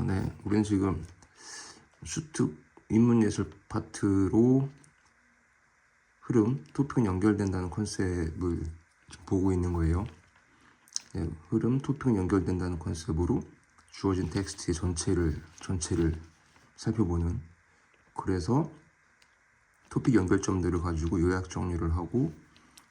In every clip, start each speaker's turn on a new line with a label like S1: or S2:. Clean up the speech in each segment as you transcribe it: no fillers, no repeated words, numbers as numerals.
S1: 네, 우리는 지금 수특 인문예술 파트로 흐름, 토픽은 연결된다는 컨셉을 보고 있는 거예요. 네, 흐름, 토픽은 연결된다는 컨셉으로 주어진 텍스트의 전체를 살펴보는, 그래서 토픽 연결점들을 가지고 요약 정리를 하고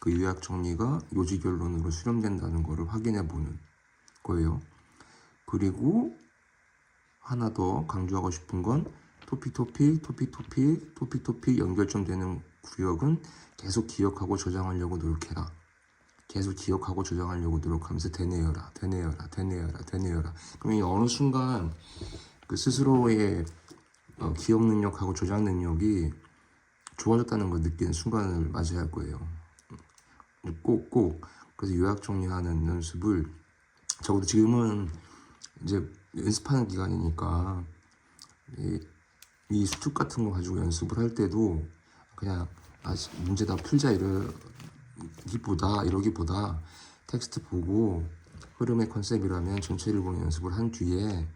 S1: 그 요약 정리가 요지 결론으로 수렴된다는 것을 확인해 보는 거예요. 그리고 하나 더 강조하고 싶은 건 토픽 연결점 되는 구역은 계속 기억하고 저장하려고 노력해라. 계속 기억하고 저장하려고 노력하면서 되뇌어라. 그럼 이 어느 순간 그 스스로의 기억 능력하고 저장 능력이 좋아졌다는 걸 느끼는 순간을 맞이할 거예요. 꼭 그래서 요약 정리하는 연습을, 적어도 지금은 이제 연습하는 기간이니까 이 수특 같은 거 가지고 연습을 할 때도 그냥 문제 다 풀자 이러기보다 텍스트 보고 흐름의 컨셉이라면 전체를 보는 연습을 한 뒤에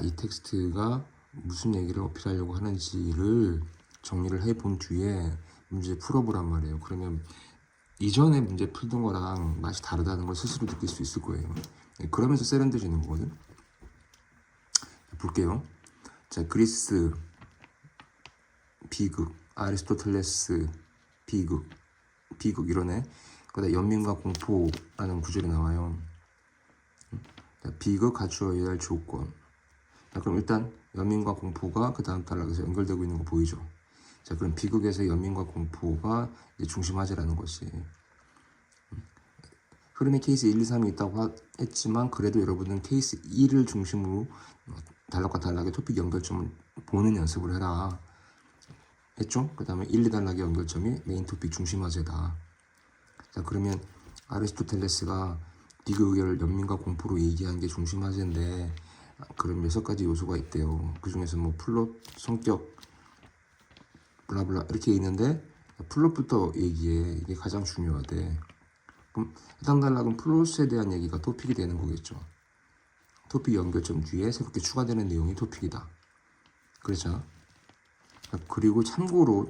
S1: 이 텍스트가 무슨 얘기를 어필하려고 하는지를 정리를 해본 뒤에 문제 풀어보란 말이에요. 그러면 이전에 문제 풀던 거랑 맛이 다르다는 걸 스스로 느낄 수 있을 거예요. 그러면서 세련돼지는 거거든. 볼게요. 자, 그리스 비극, 아리스토텔레스 비극 이러네. 그다음 연민과 공포라는 구절이 나와요. 자, 비극 갖추어야 할 조건. 자, 그럼 일단 연민과 공포가 그 다음 단락에서 연결되고 있는 거 보이죠? 자, 그럼 비극에서 연민과 공포가 이제 중심화제라는 것이, 흐름의 케이스 1, 2, 3이 있다고 했지만 그래도 여러분은 케이스 2를 중심으로 단락과 단락의 토픽 연결점을 보는 연습을 해라 했죠? 그 다음에 1, 2단락의 연결점이 메인 토픽 중심화제다. 자, 그러면 아리스토텔레스가 비극을 연민과 공포로 얘기하는 게 중심화제인데, 그럼 6가지 요소가 있대요. 그 중에서 뭐 플롯, 성격, 블라블라 이렇게 있는데 플롯부터 얘기해. 이게 가장 중요하대. 그럼 해당 단락은 플롯에 대한 얘기가 토픽이 되는 거겠죠. 토픽 연결점 뒤에 새롭게 추가되는 내용이 토픽이다. 그렇죠? 그리고 참고로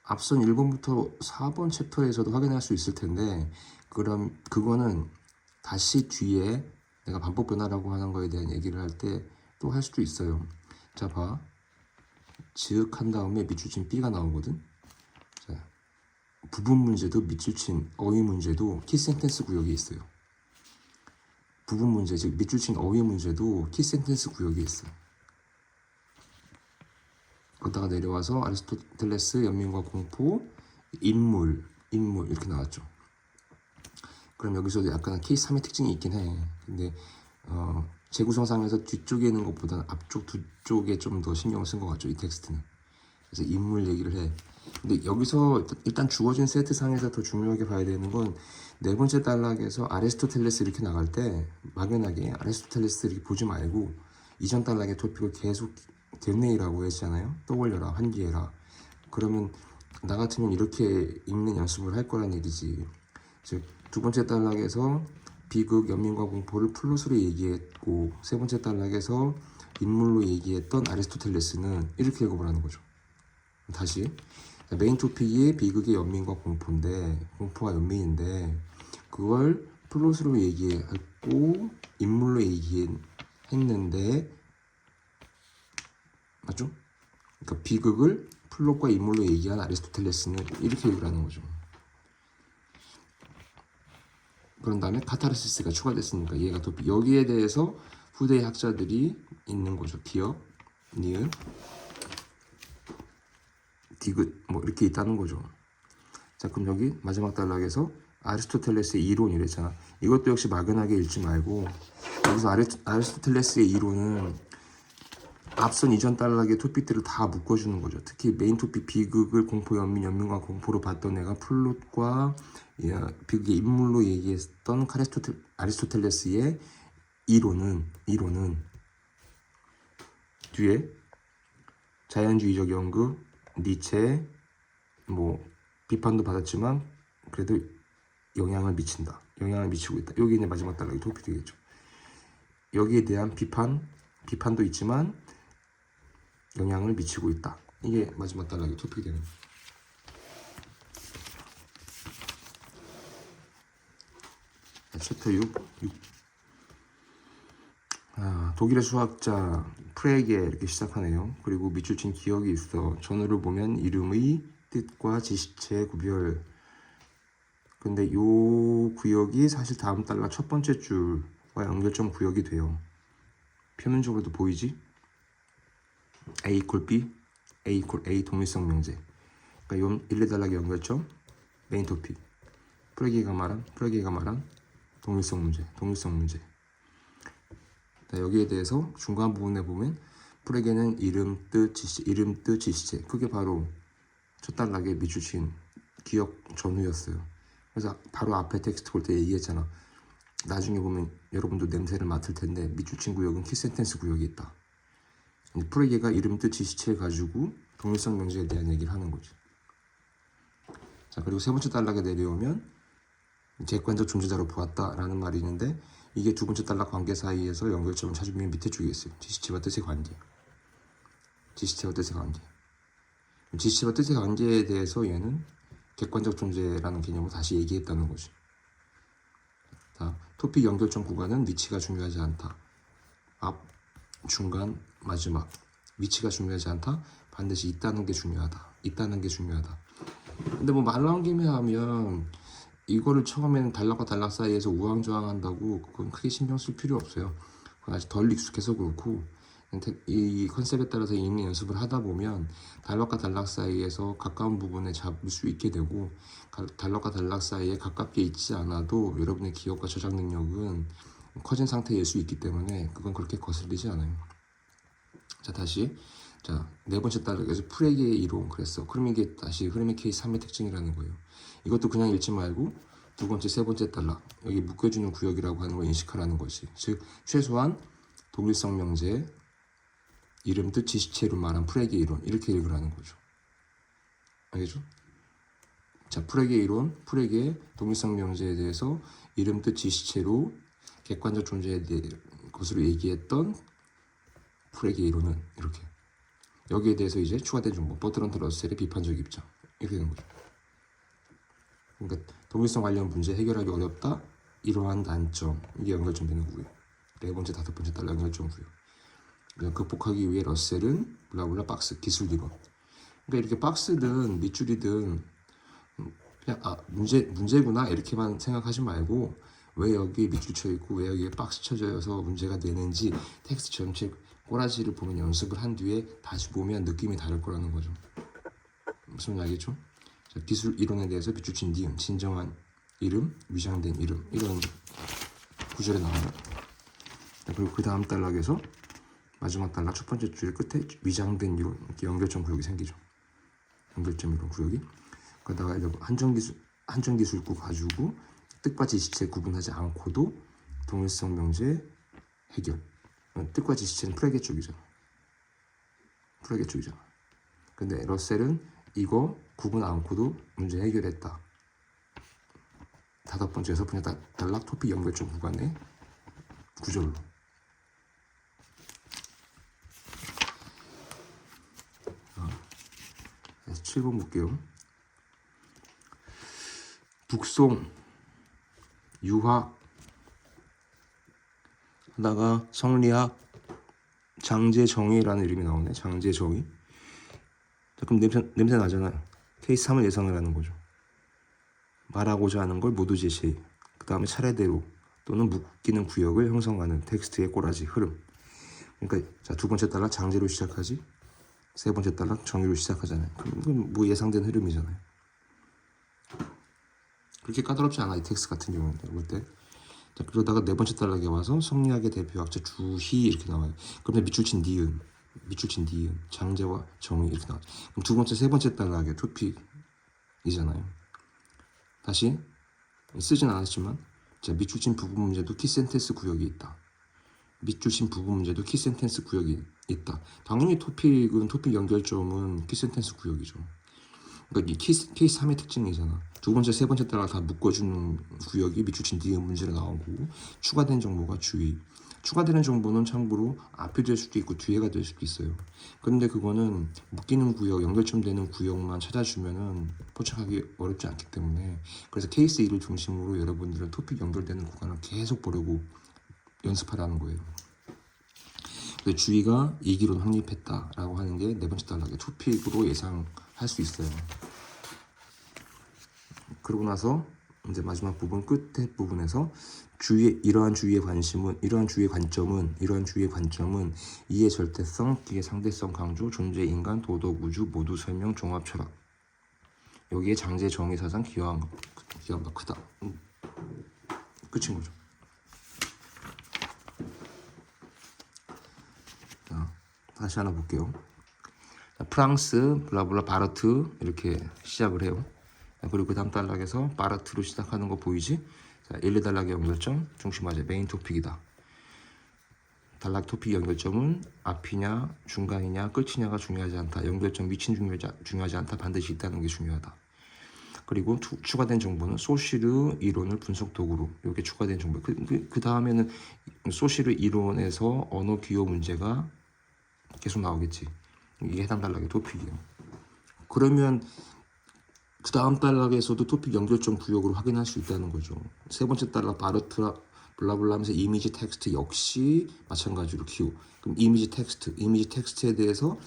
S1: 앞선 1번부터 4번 챕터에서도 확인할 수 있을 텐데, 그럼 그거는 다시 뒤에 내가 반복 변화라고 하는 거에 대한 얘기를 할 때 또 할 수도 있어요. 자, 봐. 즉 한 다음에 밑줄친 B가 나오거든. 자, 부분 문제도 밑줄친 어휘 문제도 키센텐스 구역이 있어요. 부분 문제, 즉 밑줄친 어휘 문제도 키센텐스 구역이 있어요. 그러다가 내려와서 아리스토텔레스, 연민과 공포, 인물 이렇게 나왔죠. 그럼 여기서도 약간 케이스 3의 특징이 있긴 해. 근데 재구성상에서 뒤쪽에 있는 것보다는 앞쪽 두 쪽에 좀 더 신경을 쓴 것 같죠, 이 텍스트는. 그래서 인물 얘기를 해. 근데 여기서 일단 주어진 세트상에서 더 중요하게 봐야 되는 건, 네 번째 단락에서 아리스토텔레스 이렇게 나갈 때 막연하게 아리스토텔레스 이렇게 보지 말고 이전 단락의 토픽을 계속 되뇌이라고 했잖아요. 떠올려라, 환기해라. 그러면 나 같으면 이렇게 읽는 연습을 할 거란 얘기지. 즉, 두 번째 단락에서 비극, 연민과 공포를 플롯으로 얘기했고, 세 번째 단락에서 인물로 얘기했던 아리스토텔레스는 이렇게 읽어보라는 거죠. 다시, 메인 토픽이 비극의 연민과 공포인데, 공포와 연민인데, 그걸 플롯으로 얘기했고 인물로 얘기했는데, 맞죠? 그러니까 비극을 플롯과 인물로 얘기한 아리스토텔레스는 이렇게 읽으라는 거죠. 그런 다음에 카타르시스가 추가됐으니까 얘가 또 여기에 대해서 후대의 학자들이 있는 거죠. 기억, 니은, 디귿 뭐 이렇게 있다는 거죠. 자, 그럼 여기 마지막 단락에서 아리스토텔레스의 이론이랬잖아. 이것도 역시 막연하게 읽지 말고, 여기서 아리스토텔레스의 이론은 앞선 이전 단락의 토픽들을 다 묶어주는 거죠. 특히 메인 토픽 비극을 공포, 연민과 공포로 봤던 애가 플롯과 비극의 인물로 얘기했던 아리스토텔레스의 이론은 뒤에 자연주의적 연극, 니체, 뭐 비판도 받았지만 그래도 영향을 미치고 있다. 여기 이제 마지막 단락이 토픽 되겠죠. 여기에 대한 비판도 있지만 영향을 미치고 있다. 이게 마지막 단락의 토픽이 되는 거예요. 챕터 6. 독일의 수학자 프레게 이렇게 시작하네요. 그리고 밑줄 친 기억이 있어. 전후를 보면 이름의 뜻과 지시체 구별. 근데 요 구역이 사실 다음 단락 첫 번째 줄과 연결점 구역이 돼요. 표면적으로도 보이지? A equal B, A equal A 동일성 명제. 그러니까 요 1, 2단락의 연결점, 메인 토픽. 프레게가 말한 동일성 문제. 여기에 대해서 중간 부분에 보면 프레게는 이름, 뜻, 지시체. 그게 바로 첫 단락의 밑줄 친 기억 전후였어요. 그래서 바로 앞에 텍스트 볼 때 얘기했잖아. 나중에 보면 여러분도 냄새를 맡을 텐데 밑줄 친 구역은 키센텐스 구역이 있다. 프레게가 이름, 뜻, 지시체를 가지고 동일성 명제에 대한 얘기를 하는 거지. 자, 그리고 세 번째 단락에 내려오면 객관적 존재자로 보았다라는 말이 있는데 이게 두 번째 단락 관계 사이에서 연결점을 찾으면 밑에 쪽에 있어요. 지시체와 뜻의 관계. 지시체와 뜻의 관계에 대해서 얘는 객관적 존재라는 개념을 다시 얘기했다는 거지. 자, 토픽 연결점 구간은 위치가 중요하지 않다. 앞, 중간, 마지막. 위치가 중요하지 않다. 반드시 있다는 게 중요하다. 근데 뭐 말 나온 김에 하면 이거를 처음에는 단락과 단락 사이에서 우왕좌왕한다고 그건 크게 신경 쓸 필요 없어요. 그건 아직 덜 익숙해서 그렇고 이 컨셉에 따라서 읽는 연습을 하다 보면 단락과 단락 사이에서 가까운 부분에 잡을 수 있게 되고 단락과 단락 사이에 가깝게 있지 않아도 여러분의 기억과 저장 능력은 커진 상태일 수 있기 때문에 그건 그렇게 거슬리지 않아요. 자, 다시 네 번째 단락에서 프레게의 이론 그랬어. 그럼 이게 다시 흐름의 케이스 3의 특징이라는 거예요. 이것도 그냥 읽지 말고 두 번째, 세 번째 단락 여기 묶여주는 구역이라고 하는 걸 인식하라는 것이. 즉 최소한 동일성 명제, 이름, 뜻, 지시체로 말한 프레게 이론 이렇게 읽으라는 거죠. 알겠죠? 자, 프레게 이론, 프레게 동일성 명제에 대해서 이름, 뜻, 지시체로 객관적 존재에 대한 것으로 얘기했던 프레게 이론은 이렇게. 여기에 대해서 이제 추가된 정보, 버트런트 러셀의 비판적 입장 이렇게 되는 거죠. 그러니까 동일성 관련 문제 해결하기 어렵다. 이러한 단점 이게 연결점 되는 구역. 네 번째, 다섯 번째 단락 연결점 구역. 그냥 극복하기 위해 러셀은 블라블라 박스 기술理론. 그러니까 이렇게 박스든 밑줄이든 그냥 문제구나 이렇게만 생각하지 말고 왜 여기 밑줄 쳐 있고 왜 여기에 박스 쳐져서 문제가 되는지 텍스트 전체 꼬라지를 보면 연습을 한 뒤에 다시 보면 느낌이 다를 거라는 거죠. 무슨 말인지 알겠죠? 자, 기술 이론에 대해서 밑줄 친 니은, 진정한 이름, 위장된 이름 이런 구절에 나와요. 그리고 그 다음 단락에서 마지막 단락 첫 번째 줄 끝에 위장된 이론 이렇게 연결점 구역이 생기죠. 연결점 이론 구역이. 그러다가 한정기술구 가지고 뜻과 지시체 구분하지 않고도 동일성 명제 해결. 뜻과 지시체는 프레게 쪽이잖아. 근데 러셀은 이거 구분 않고도 문제 해결했다. 다섯 번째, 여섯 번째 단락 토픽 연결점 구간의 구절로. 7번 볼게요. 북송, 유학, 하다가 성리학, 장제정의라는 이름이 나오네. 장제정의. 그럼 냄새 나잖아요. 케이스 3을 예상을 하는 거죠. 말하고자 하는 걸 모두 제시해. 그 다음에 차례대로 또는 묶이는 구역을 형성하는 텍스트의 꼬라지, 흐름. 그러니까 자, 두 번째 단락 장제로 시작하지. 세 번째 단락 정의로 시작하잖아요. 그럼 뭐 예상된 흐름이잖아요. 그렇게 까다롭지 않아 이 텍스트 같은 경우는 볼 때. 자, 그러다가 네 번째 단락에 와서 성리학의 대표학자 주희 이렇게 나와요. 그럼 밑줄 친 니은, 장제와 정의 이렇게 나와요. 그럼 두 번째, 세 번째 단락의 토픽이잖아요. 다시 쓰진 않았지만 자, 밑줄 친 부분 문제도 키센텐스 구역이 있다. 당연히 토픽 연결점은 키센텐스 구역이죠. 그러니까 이 케이스 3의 특징이잖아. 두 번째, 세 번째 단락 다 묶어주는 구역이 밑줄 친 니은 문제로 나오고 추가된 정보가 주의. 추가되는 정보는 참고로 앞이 될 수도 있고 뒤에가 될 수도 있어요. 그런데 그거는 묶이는 구역, 연결점 되는 구역만 찾아주면은 포착하기 어렵지 않기 때문에, 그래서 케이스 2를 중심으로 여러분들은 토픽 연결되는 구간을 계속 보려고 연습하라는 거예요. 그래서 주의가 이기론 확립했다라고 하는 게 네 번째 단락의 토픽으로 예상할 수 있어요. 그러고 나서 이제 마지막 부분 끝에 부분에서 이러한 주의의 관점은 이해 절대성, 기의 상대성 강조, 존재 인간, 도덕 우주 모두 설명 종합 철학. 여기에 장제 정의 사상 기여한 바 크다. 끝인 거죠. 자, 다시 하나 볼게요. 자, 프랑스 블라블라 바르트 이렇게 시작을 해요. 그리고 그 다음 단락에서 바르트로 시작하는 거 보이지? 자, 1, 2단락의 연결점 중심하자 메인 토픽이다. 단락 토픽 연결점은 앞이냐 중간이냐 끝이냐가 중요하지 않다. 연결점 위치는 중요하지 않다. 반드시 있다는 게 중요하다. 그리고 추가된 정보는 소시르 이론을 분석 도구로, 이렇게 추가된 정보. 그 다음에는 소시르 이론에서 언어 기호 문제가 계속 나오겠지. 이게 해당 단락의 토픽이에요. 그러면 그 다음 단락에서도 토픽 연결점 구역으로 확인할 수 있다는 거죠. 세 번째 단락 바르트라 블라블라 하면서 이미지 텍스트 역시 마찬가지로 기호. 그럼 이미지 텍스트에 대해서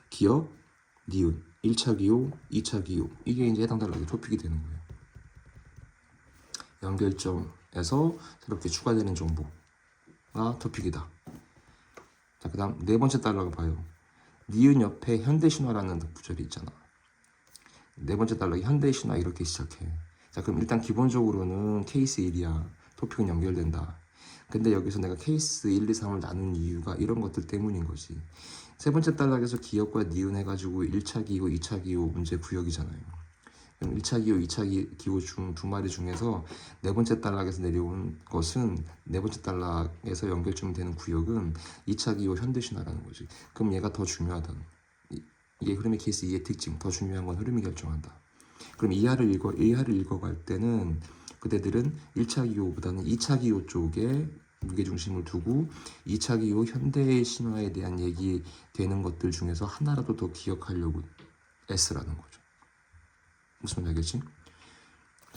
S1: 기억, 니은, 1차 기호, 2차 기호. 이게 이제 해당 단락의 토픽이 되는 거예요. 연결점에서 새롭게 추가되는 정보가 토픽이다. 자, 그 다음 네 번째 단락을 봐요. 니은 옆에 현대신화라는 구절이 있잖아. 네 번째 단락이 현대신화 이렇게 시작해. 자, 그럼 일단 기본적으로는 케이스 1이야. 토픽은 연결된다. 근데 여기서 내가 케이스 1, 2, 3을 나눈 이유가 이런 것들 때문인 거지. 세 번째 단락에서 기억과 니은 해가지고 1차 기호, 2차 기호 문제 구역이잖아요. 그럼 1차 기호, 2차 기호 중 두 마리 중에서 네 번째 단락에서 내려온 것은 네 번째 단락에서 연결점이 되는 구역은 2차 기호 현대신화라는 거지. 그럼 얘가 더 중요하다. 이게 흐름의 케이스 2의 특징. 더 중요한 건 흐름이 결정한다. 그럼 2하를 읽어갈 때는 그대들은 1차 기호보다는 2차 기호 쪽에 무게중심을 두고 2차 기호 현대의 신화에 대한 얘기 되는 것들 중에서 하나라도 더 기억하려고 애쓰라는 거죠. 무슨 말이겠지?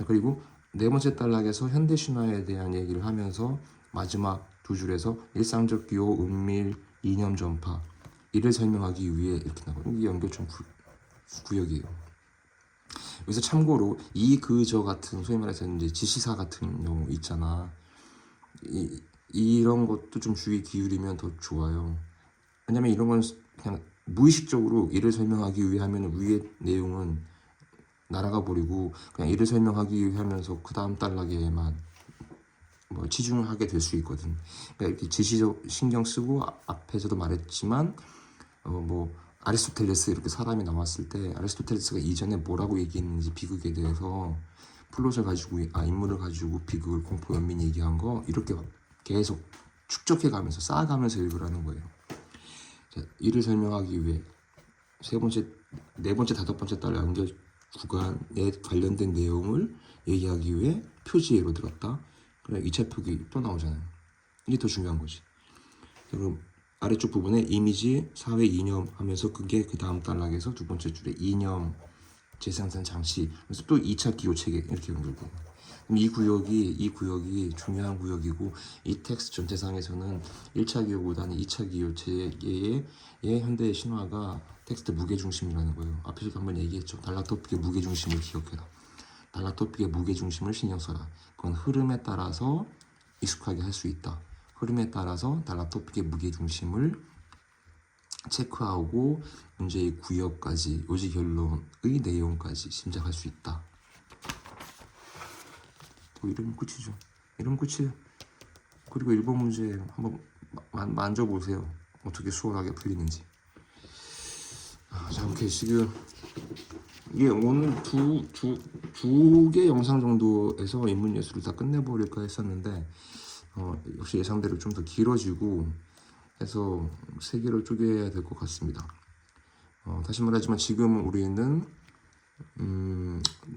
S1: 그리고 네 번째 단락에서 현대 신화에 대한 얘기를 하면서 마지막 두 줄에서 일상적 기호, 은밀, 이념 전파 이를 설명하기 위해 이렇게 나와요. 이게 연결점 구역이에요. 여기서 참고로 이 그 저 같은 소위 말해서 이제 지시사 같은 경우 있잖아. 이런 것도 좀 주의 기울이면 더 좋아요. 왜냐면 이런 건 그냥 무의식적으로 이를 설명하기 위해 하면 위의 내용은 날아가 버리고 그냥 이를 설명하기 위해 하면서 그 다음 단락에만 뭐 치중하게 될 수 있거든. 그러니까 이렇게 지시적 신경 쓰고 앞에서도 말했지만 뭐 아리스토텔레스 이렇게 사람이 나왔을 때 아리스토텔레스가 이전에 뭐라고 얘기했는지 비극에 대해서 플롯을 가지고 인물을 가지고 비극을 공포 연민 얘기한 거 이렇게 계속 축적해 가면서 쌓아가면서 읽으라는 거예요. 자, 이를 설명하기 위해 세 번째, 네 번째, 다섯 번째 달 연결 구간에 관련된 내용을 얘기하기 위해 표지예로 들었다. 그럼 2차 표기 또 나오잖아요. 이게 더 중요한 거지. 그럼 아래쪽 부분에 이미지, 사회, 이념 하면서 그게 그 다음 단락에서 두 번째 줄에 이념, 재생산, 장치 그래서 또 2차 기호 체계 이렇게 연결고 그럼 이 구역이 중요한 구역이고 이 텍스트 전체상에서는 1차 기호보다는 2차 기호 체계의 현대의 신화가 텍스트 무게중심이라는 거예요. 앞에서도 한번 얘기했죠. 단락 토픽의 무게중심을 기억해라. 단락 토픽의 무게중심을 신경 써라. 그건 흐름에 따라서 익숙하게 할 수 있다. 흐름에 따라서 단락 토픽의 무게중심을 체크하고 문제의 구역까지 요지 결론의 내용까지 짐작할 수 있다. 이러면 끝이죠. 이러면 끝이에요. 그리고 1번 문제 한번 만져보세요. 어떻게 수월하게 풀리는지. 자, 오케이. 지금 이게 오늘 두 개 영상 정도에서 인문예술을 다 끝내버릴까 했었는데 역시 예상대로 좀 더 길어지고 해서 3개로 쪼개야 될 것 같습니다. 다시 말하지만 지금 우리는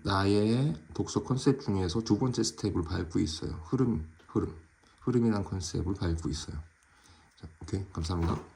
S1: 나의 독서 컨셉 중에서 두 번째 스텝을 밟고 있어요. 흐름이란 컨셉을 밟고 있어요. 오케이, 감사합니다.